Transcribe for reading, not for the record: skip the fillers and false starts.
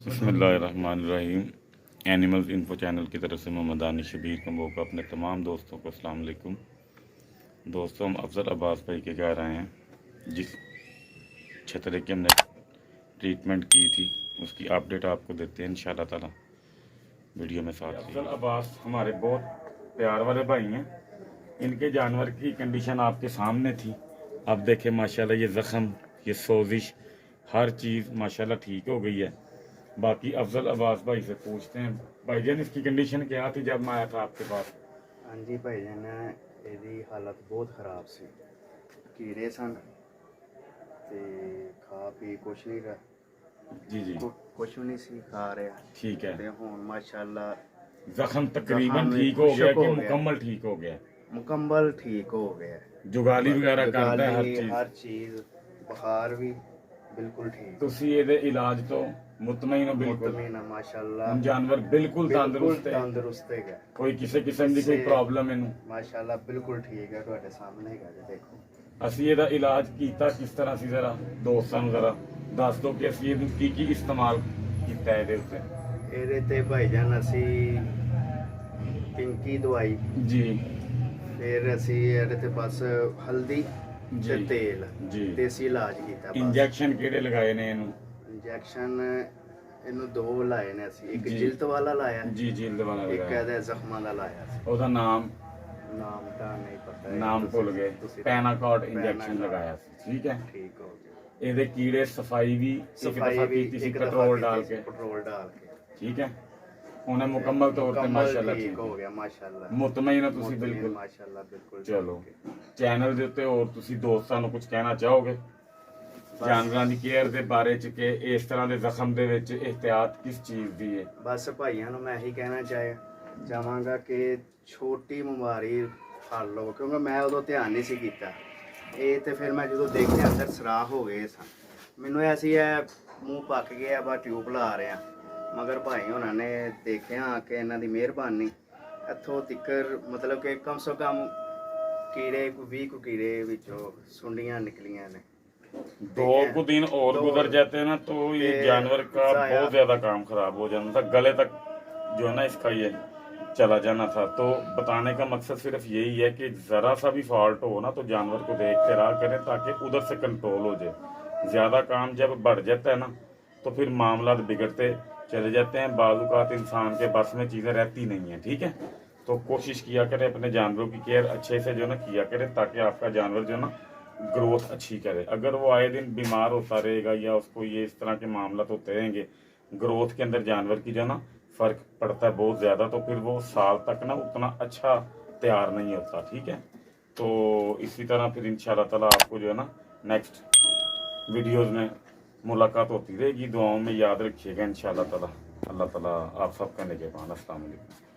बिस्मिल्लाहिर्रहमानिर्रहीम। Animals info channel की तरफ से मोहम्मद दानिश शबीर कम्बो का अपने तमाम दोस्तों को अस्सलाम वालेकुम। दोस्तों, हम अफजल अब्बास भाई के घर आए हैं। जिस छतरे की हमने ट्रीटमेंट की थी उसकी अपडेट आपको देते हैं इंशाल्लाह ताला वीडियो में साथ। अफजल अब्बास हमारे बहुत प्यार वाले भाई हैं। इनके जानवर की कंडीशन आपके सामने थी। अब देखें माशाल्लाह, ये ज़ख़म, ये सोजिश, हर चीज़ माशाल्लाह ठीक हो गई है। बाकी अफजल अब्बास भाई से पूछते हैं, भाईजान इसकी कंडीशन क्या थी जब मैं आया था आपके पास? हाँ जी भाईजान, ਇਹਦੀ हालत बहुत खराब सी। कीड़े सन ते खा पी कुछ नहीं रहा। जी जी, कुछ नहीं सी खा रहा। ठीक है। ते हुन माशाल्लाह जख्म तकरीबन ठीक हो गया कि मुकम्मल ठीक हो गया? मुकम्मल ठीक हो गया। जुगाली वगैरह करता है हर चीज बुखार भी बिल्कुल ठीक। ਤੁਸੀਂ ਇਹਦੇ ਇਲਾਜ ਤੋਂ ਮੁਤਮਈਨ ਹੋ? ਬਿਲਕੁਲ मुतमईन है माशाल्लाह। जानवर बिल्कुल तंदुरुस्त है। कोई किसी किस्म ਦੀ ਕੋਈ ਪ੍ਰੋਬਲਮ ਇਹਨੂੰ? माशाल्लाह बिल्कुल ठीक है। ਤੁਹਾਡੇ ਸਾਹਮਣੇ ਹੈਗਾ ਜੀ, ਦੇਖੋ। ਅਸੀਂ ਇਹਦਾ ਇਲਾਜ ਕੀਤਾ ਕਿਸ ਤਰ੍ਹਾਂ ਸੀ, ਜ਼ਰਾ ਦੋਸਤਾਂ ਨੂੰ ਜ਼ਰਾ ਦੱਸ ਦਿਓ ਕਿ ਅਸੀਂ ਇਹਨੂੰ ਕੀ ਕੀ ਇਸਤੇਮਾਲ ਕੀਤਾ ਇਹਦੇ ਉੱਤੇ। ਇਹਦੇ ਤੇ ਭਾਈਜਾਨ ਅਸੀਂ ਪਿੰਕੀ ਦਵਾਈ ਜੀ, ਫਿਰ ਅਸੀਂ ਇਹਦੇ ਤੇ ਬਸ ਹਲਦੀ ਤੇ ਤੇਲ ਜੀ ਦੇਸੀ ਇਲਾਜ ਕੀਤਾ। ਇੰਜੈਕਸ਼ਨ ਕਿਹੜੇ ਲਗਾਏ ਨੇ ਇਹਨੂੰ? ਇੰਜੈਕਸ਼ਨ ਇਹਨੂੰ ਦੋ ਲਾਏ ਨੇ ਅਸੀਂ। ਇੱਕ ਜਿਲਦ ਵਾਲਾ ਲਾਇਆ ਜੀ, ਜਿਲਦ ਵਾਲਾ ਇੱਕ ਲਗਾਇਆ। ਇਹਦੇ ਜ਼ਖਮਾਂ ਦਾ ਲਾਇਆ ਸੀ। ਉਹਦਾ ਨਾਮ ਤਾਂ ਨਹੀਂ ਪਤਾ, ਨਾਮ ਭੁੱਲ ਗਏ। ਪੈਨਾਕॉर्ड ਇੰਜੈਕਸ਼ਨ ਲਗਾਇਆ ਸੀ, ਠੀਕ ਹੈ। ਠੀਕ ਹੋ ਗਿਆ। ਇਹਦੇ ਕੀੜੇ ਸਫਾਈ ਵੀ ਇੱਕ ਦਫਾ ਕੀਤੀ ਸੀ ਪੈਟਰੋਲ डाल के, ठीक है। ਉਹਨੇ ਮੁਕੰਮਲ ਤੌਰ ਤੇ ਮਾਸ਼ਾਅੱਲਾ ਠੀਕ ਹੋ ਗਿਆ। ਮਾਸ਼ਾਅੱਲਾ ਮੁਤਮਈਨ ਹੋ ਤੁਸੀਂ? ਬਿਲਕੁਲ ਮਾਸ਼ਾਅੱਲਾ, ਬਿਲਕੁਲ। ਚਲੋ, ਚੈਨਲ ਦੇ ਉੱਤੇ ਹੋਰ ਤੁਸੀਂ ਦੋਸਤਾਂ ਨੂੰ ਕੁਝ ਕਹਿਣਾ ਚਾਹੋਗੇ ਜਾਨਵਰਾਂ ਦੀ ਕੇਅਰ ਦੇ ਬਾਰੇ ਚ ਕਿ ਇਸ ਤਰ੍ਹਾਂ ਦੇ ਜ਼ਖਮ ਦੇ ਵਿੱਚ ਇhtiyat ਕਿਸ ਚੀਜ਼ ਦੀ ਹੈ? ਬਸ ਭਾਈਆਂ ਨੂੰ ਮੈਂ ਇਹੀ ਕਹਿਣਾ ਚਾਹਾਂਗਾ ਕਿ ਛੋਟੀ ਬਿਮਾਰੀ ਫੜ ਲਓ, ਕਿਉਂਕਿ ਮੈਂ ਉਦੋਂ ਧਿਆਨ ਨਹੀਂ ਸੀ ਕੀਤਾ। ਇਹ ਤੇ ਫਿਰ ਮੈਂ ਜਦੋਂ ਦੇਖਿਆ ਅੰਦਰ ਸਰਾਖ ਹੋ ਗਏ ਸਨ, ਮੈਨੂੰ ਐਸੀ ਹੈ ਮੂੰਹ ਪੱਕ ਗਿਆ, ਬਾ ਟਿਊਬ ਲਾ ਰਿਹਾ। ਮਗਰ ਭਾਈ ਉਹਨਾਂ ਨੇ ਦੇਖਿਆ ਕਿ ਇਹਨਾਂ ਦੀ ਮਿਹਰਬਾਨੀ ਇੱਥੋਂ ਤਿੱਕਰ ਮਤਲਬ ਕਿ ਕਮ ਸੇ ਕਮ ਕੀੜੇ 20 ਕੀੜੇ ਵਿੱਚੋਂ ਸੁੰਡੀਆਂ ਨਿਕਲੀਆਂ ਨੇ। 2 दिन और गुजर जाते हैं ना तो ये जानवर का बहुत ज्यादा काम खराब हो जाना था। गले तक जो है ना इसका ये चला जाना था। तो बताने का मकसद सिर्फ यही है कि जरा सा भी फॉल्ट हो ना तो जानवर को देख के रहा करें ताकि उधर से कंट्रोल हो जाए। ज्यादा काम जब बढ़ जाता है ना तो फिर मामला बिगड़ते चले जाते हैं। बाज़ इंसान के बस में चीजें रहती नहीं है, ठीक है। तो कोशिश किया करें अपने जानवरों की केयर अच्छे से जो है ना किया करें ताकि आपका जानवर जो है ना ग्रोथ अच्छी करे। अगर वो आए दिन बीमार होता रहेगा या उसको ये इस तरह के मामला होते रहेंगे, ग्रोथ के अंदर जानवर की जो ना फर्क पड़ता है बहुत ज़्यादा, तो फिर वो साल तक ना उतना अच्छा तैयार नहीं होता, ठीक है। तो इसी तरह फिर इंशाल्लाह ताला आपको जो है ना नेक्स्ट वीडियोज़ में मुलाकात होती रहेगी। दुआओं में याद रखिएगा इंशाल्लाह ताला। अल्लाह ताला आप सबका निगहबान। अस्सलाम वालेकुम।